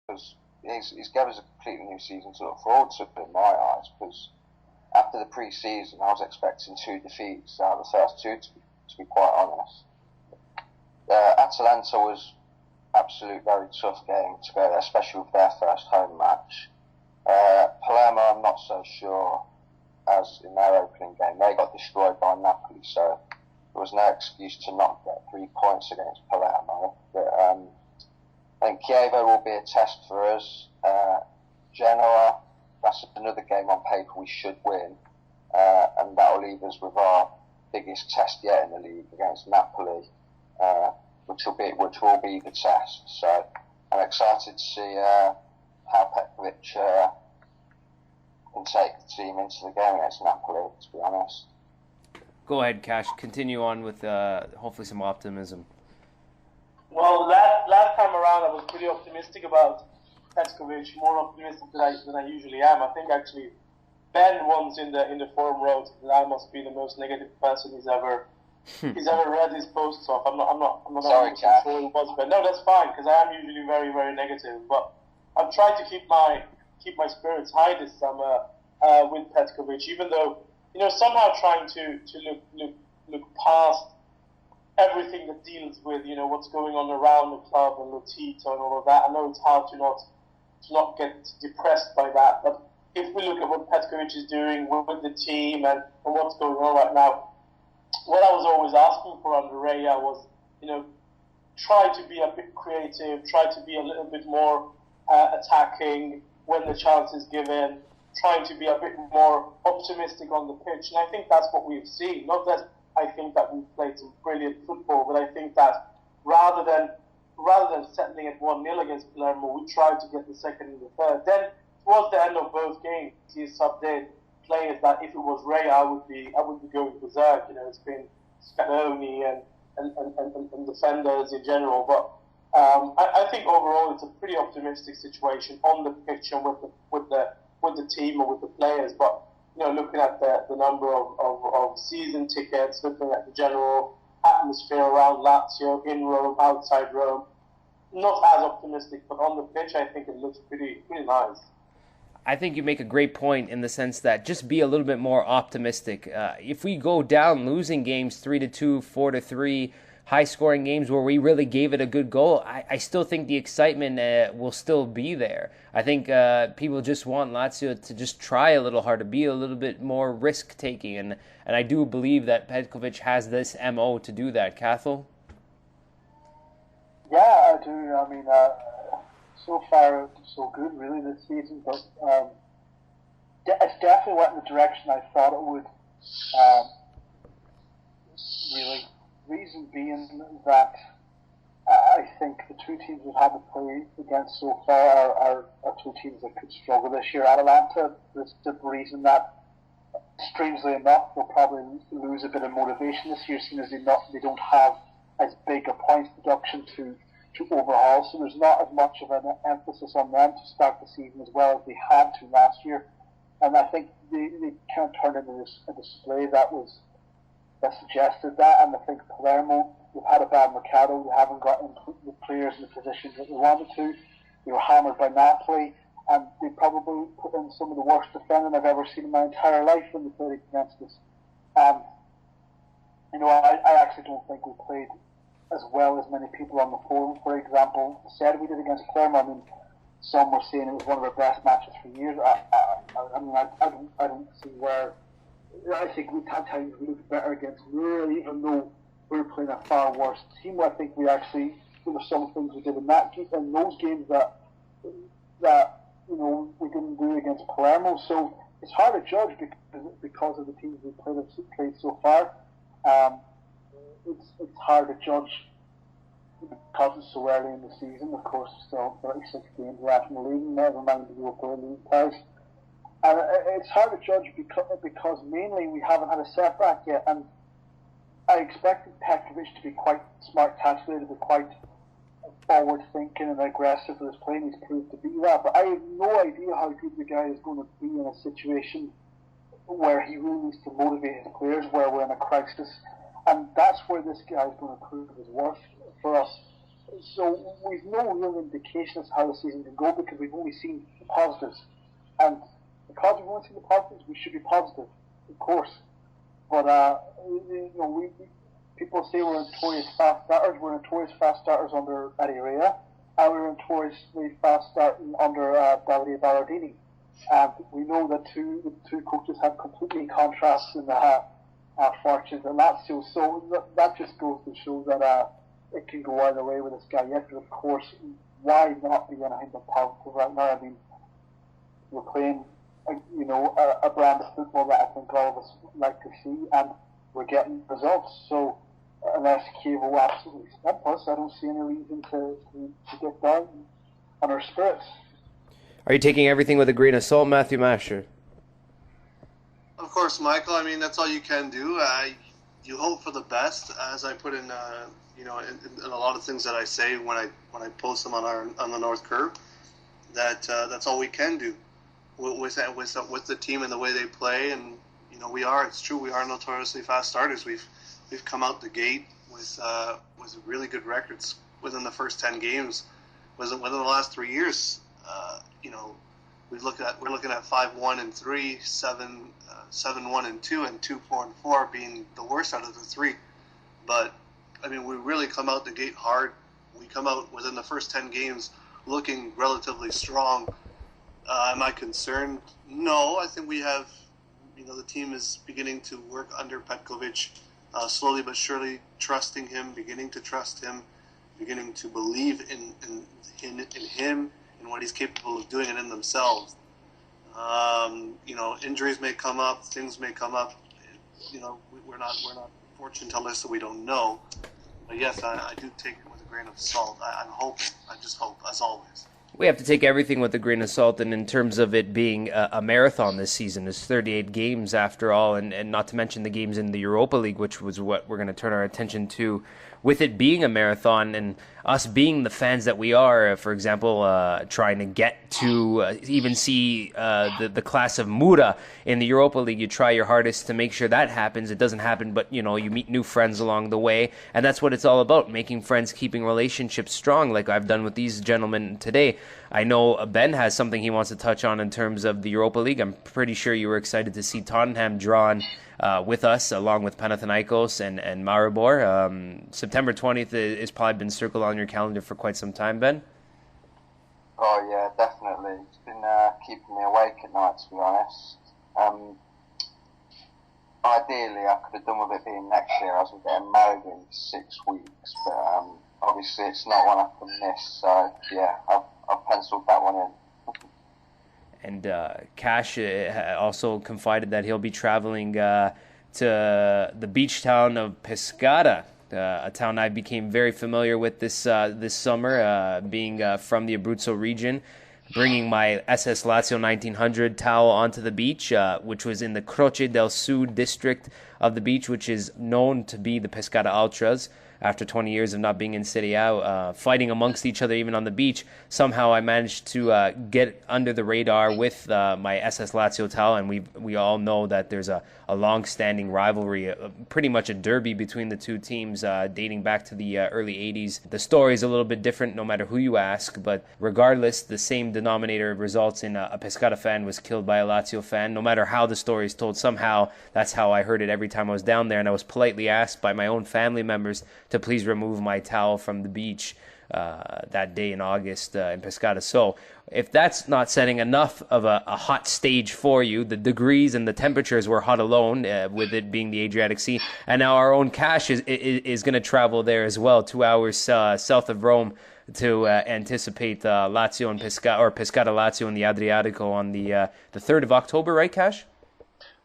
because he's given us a completely new season to look forward to in my eyes. Because after the pre-season, I was expecting 2 defeats out of the first 2, to be quite honest. Atalanta was absolute very tough game to go there, especially with their first home match. Palermo, I'm not so sure, as in their opening game. They got destroyed by Napoli, so there was no excuse to not get 3 points against Palermo. But I think Chievo will be a test for us. Genoa, that's another game on paper we should win, and that will leave us with our biggest test yet in the league against Napoli, which will be the test. So I'm excited to see how Petkovic can take the team into the game against Napoli, to be honest. Go ahead, Cash. Continue on with hopefully some optimism. Well, last time around I was pretty optimistic about Petkovic, more optimistic than I usually am. I think actually Ben once in the forum wrote that I must be the most negative person he's ever read his posts off. I'm not Sorry, sure it was, but no, that's fine because I am usually very, very negative. But I'm trying to keep my spirits high this summer with Petkovic, even though somehow trying to look past everything that deals with what's going on around the club and Lotito and all of that. I know it's hard to not get depressed by that, but if we look at what Petkovic is doing with the team and what's going on right now, what I was always asking for under Raya was, try to be a bit creative, try to be a little bit more attacking when the chance is given, trying to be a bit more optimistic on the pitch. And I think that's what we've seen. Not that I think that we've played some brilliant football, but I think that rather than settling at 1-0 against Palermo, we tried to get the second and the third. Then towards the end of both games, he subbed in players that if it was Ray, I would be going berserk. It's been Scaloni and defenders in general. But I think overall it's a pretty optimistic situation on the pitch and with the team and with the players. But looking at the number of season tickets, looking at the general atmosphere around Lazio, in Rome, outside Rome, not as optimistic, but on the pitch I think it looks pretty nice. I think you make a great point in the sense that just be a little bit more optimistic. If we go down losing games 3-2, 4-3, high-scoring games where we really gave it a good goal, I still think the excitement will still be there. I think people just want Lazio to just try a little harder, be a little bit more risk-taking, and I do believe that Petkovic has this MO to do that. Cathal? Yeah, I do. I mean, so far so good really this season, but it's definitely went in the direction I thought it would. Really, reason being that I think the 2 teams we've had to play against so far are 2 teams that could struggle this year. Atalanta, the simple reason that, strangely enough, they'll probably lose a bit of motivation this year, seeing as they don't have as big a points deduction to overhaul, so there's not as much of an emphasis on them to start the season as well as they had to last year. And I think they kind of turned into a display that suggested that. And I think Palermo, we've had a bad Mercado, we haven't gotten the players in the positions that we wanted to. They were hammered by Napoli, and they probably put in some of the worst defending I've ever seen in my entire life when they played against us. I actually don't think we played as well as many people on the forum, for example, said we did against Palermo. I mean, some were saying it was one of our best matches for years. I don't see where. I think we had times we looked better against Mura, even though we were playing a far worse team. I think there were some things we did in those games that we didn't do against Palermo. So it's hard to judge because of the teams we played so far. It's hard to judge because it's so early in the season. Of course, still 36 games left in the league, never mind the Europa League ties. And it's hard to judge because mainly we haven't had a setback yet. And I expected Petkovic to be quite smart tactically, to be quite forward-thinking and aggressive with his playing. He's proved to be that. But I have no idea how good the guy is going to be in a situation where he really needs to motivate his players, where we're in a crisis. And that's where this guy is going to prove his worth for us. So we've no real indication as to how the season can go because we've only seen the positives. And because we've only seen the positives, we should be positive, of course. But people say we're notorious fast starters. We're notorious fast starters under Eddie Rea, and we're notoriously fast starting under Davide Ballardini. And we know that the two coaches have completely contrasting fortunes at Lazio. So that just goes to show that it can go either way with this guy. Yes, but of course, why not be anything but positive right now? I mean, we're playing, a brand of football that I think all of us like to see, and we're getting results. So unless Kiev will absolutely stump us, I don't see any reason to get down on our spirits. Are you taking everything with a grain of salt, Matthew Masher? Of course, Michael. I mean, that's all you can do. You hope for the best, as I put in, in a lot of things that I say when I post them on the North Curve. That's all we can do with the team and the way they play. And it's true, we are notoriously fast starters. We've come out the gate with really good records within the first 10 games. Within the last 3 years. We're looking at 5-1-3, 7-1-2, and 2-4-4 being the worst out of the three. But I mean, we really come out the gate hard. We come out within the first 10 games looking relatively strong. Am I concerned? No, I think we have. The team is beginning to work under Petkovic, slowly but surely, trusting him, beginning to trust him, beginning to believe in him. And what he's capable of doing, and in themselves. Injuries may come up, things may come up. We're not fortune tellers, so we don't know. But yes, I do take it with a grain of salt. I'm hoping. I just hope, as always. We have to take everything with a grain of salt, and in terms of it being a marathon this season, it's 38 games after all, and not to mention the games in the Europa League, which was what we're going to turn our attention to. With it being a marathon and us being the fans that we are, for example, trying to get to even see the class of Mura in the Europa League, you try your hardest to make sure that happens. It doesn't happen, but you meet new friends along the way, and that's what it's all about, making friends, keeping relationships strong, like I've done with these gentlemen today. I know Ben has something he wants to touch on in terms of the Europa League. I'm pretty sure you were excited to see Tottenham drawn with us, along with Panathinaikos and Maribor. September 20th has probably been circled on your calendar for quite some time, Ben. Oh yeah, definitely. It's been keeping me awake at night, to be honest. Ideally, I could have done with it being next year, as I'm getting married in 6 weeks, but obviously it's not one I can miss, so yeah, I've penciled that one in. And Cash also confided that he'll be traveling to the beach town of Pescara, a town I became very familiar with this summer, being from the Abruzzo region, bringing my SS Lazio 1900 towel onto the beach, which was in the Croce del Sud district of the beach, which is known to be the Pescara Ultras. After 20 years of not being in Serie A, fighting amongst each other even on the beach, somehow I managed to get under the radar with my SS Lazio towel, and we all know that there's a long-standing rivalry, pretty much a derby between the two teams dating back to the early 80s. The story is a little bit different no matter who you ask, but regardless, the same denominator results in a Pescara fan was killed by a Lazio fan. No matter how the story is told, somehow that's how I heard it every time I was down there, and I was politely asked by my own family members to please remove my towel from the beach that day in August in Pescara. So if that's not setting enough of a hot stage for you, the degrees and the temperatures were hot alone, with it being the Adriatic Sea. And now our own Cash is going to travel there as well, 2 hours south of Rome, to anticipate Lazio and Pescara, or Pescara Lazio in the Adriatico on the 3rd of October, right, Cash?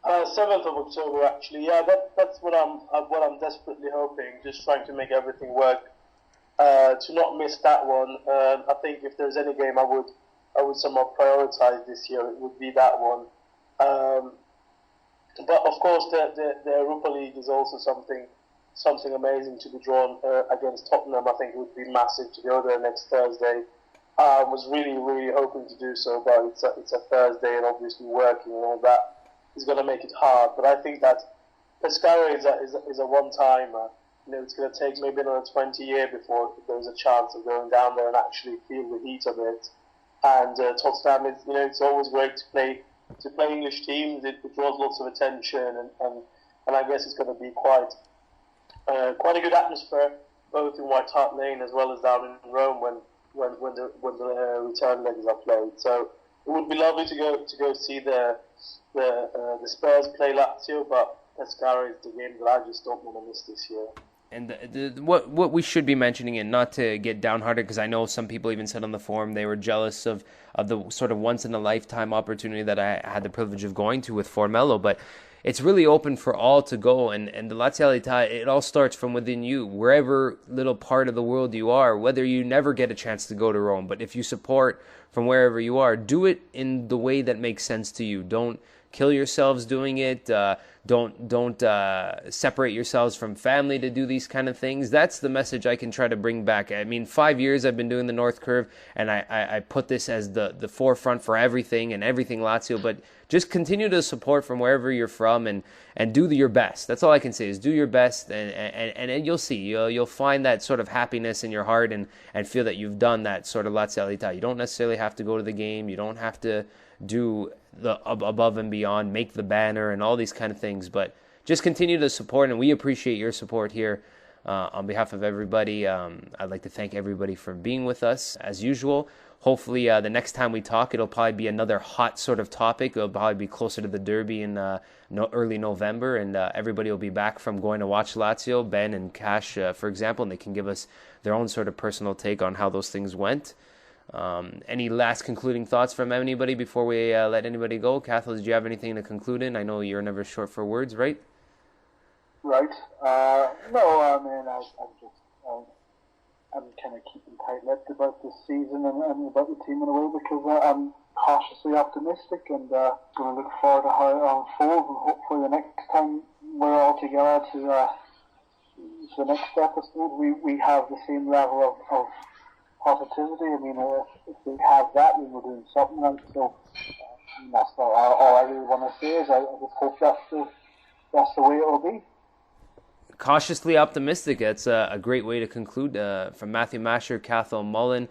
7th of October, actually. Yeah, that's what I'm desperately hoping. Just trying to make everything work to not miss that one. I think if there's any game I would somehow prioritize this year, it would be that one. But of course, the Europa League is also something amazing to be drawn against Tottenham. I think it would be massive to go there next Thursday. I was really, really hoping to do so, but it's a Thursday, and obviously working and all that is going to make it hard. But I think that Pescara is a one-timer. it's going to take maybe another 20 years before there's a chance of going down there and actually feel the heat of it. And Tottenham is, it's always great to play English teams. It draws lots of attention, and I guess it's going to be quite a good atmosphere both in White Hart Lane as well as down in Rome when the return legs are played. So it would be lovely to go see the Spurs play Lazio, but Pescara is the game that I just don't want to miss this year. And what we should be mentioning, and not to get downhearted, because I know some people even said on the forum they were jealous of the sort of once-in-a-lifetime opportunity that I had the privilege of going to with Formello, but it's really open for all to go, and the Lazialità, it all starts from within you, wherever little part of the world you are, whether you never get a chance to go to Rome, but if you support from wherever you are, do it in the way that makes sense to you. Don't kill yourselves doing it. Don't separate yourselves from family to do these kind of things. That's the message I can try to bring back. I mean, 5 years I've been doing the North Curve, and I put this as the forefront for everything Lazio, but just continue to support from wherever you're from and do your best. That's all I can say is do your best, and you'll see. You'll find that sort of happiness in your heart and feel that you've done that sort of Lazialità. You don't necessarily have to go to the game. You don't have to do the above and beyond, make the banner and all these kind of things, but just continue to support, and we appreciate your support here. On behalf of everybody, I'd like to thank everybody for being with us as usual. Hopefully the next time we talk, it'll probably be another hot sort of topic. It'll probably be closer to the derby in early November, and everybody will be back from going to watch Lazio, Ben and Cash, for example, and they can give us their own sort of personal take on how those things went. Any last concluding thoughts from anybody before we let anybody go? Cathal, did you have anything to conclude in? I know you're never short for words, right? Right. No, I mean, I'm kind of keeping tight-lipped about this season and about the team in a way because I'm cautiously optimistic and going to look forward to how it unfolds, and hopefully the next time we're all together to the next episode we have the same level of positivity. I mean, if we have that, then we're doing something right. So that's all I really want to say is I just hope that's the way it will be. Cautiously optimistic. That's a great way to conclude. From Matthew Masher, Cathal Mullen,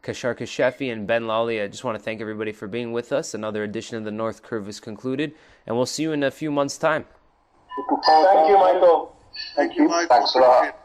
Kashar Kashefi, and Ben Lawley, I just want to thank everybody for being with us. Another edition of the North Curve is concluded, and we'll see you in a few months' time. Thank you, Michael. Thank you, Michael. Thanks a lot.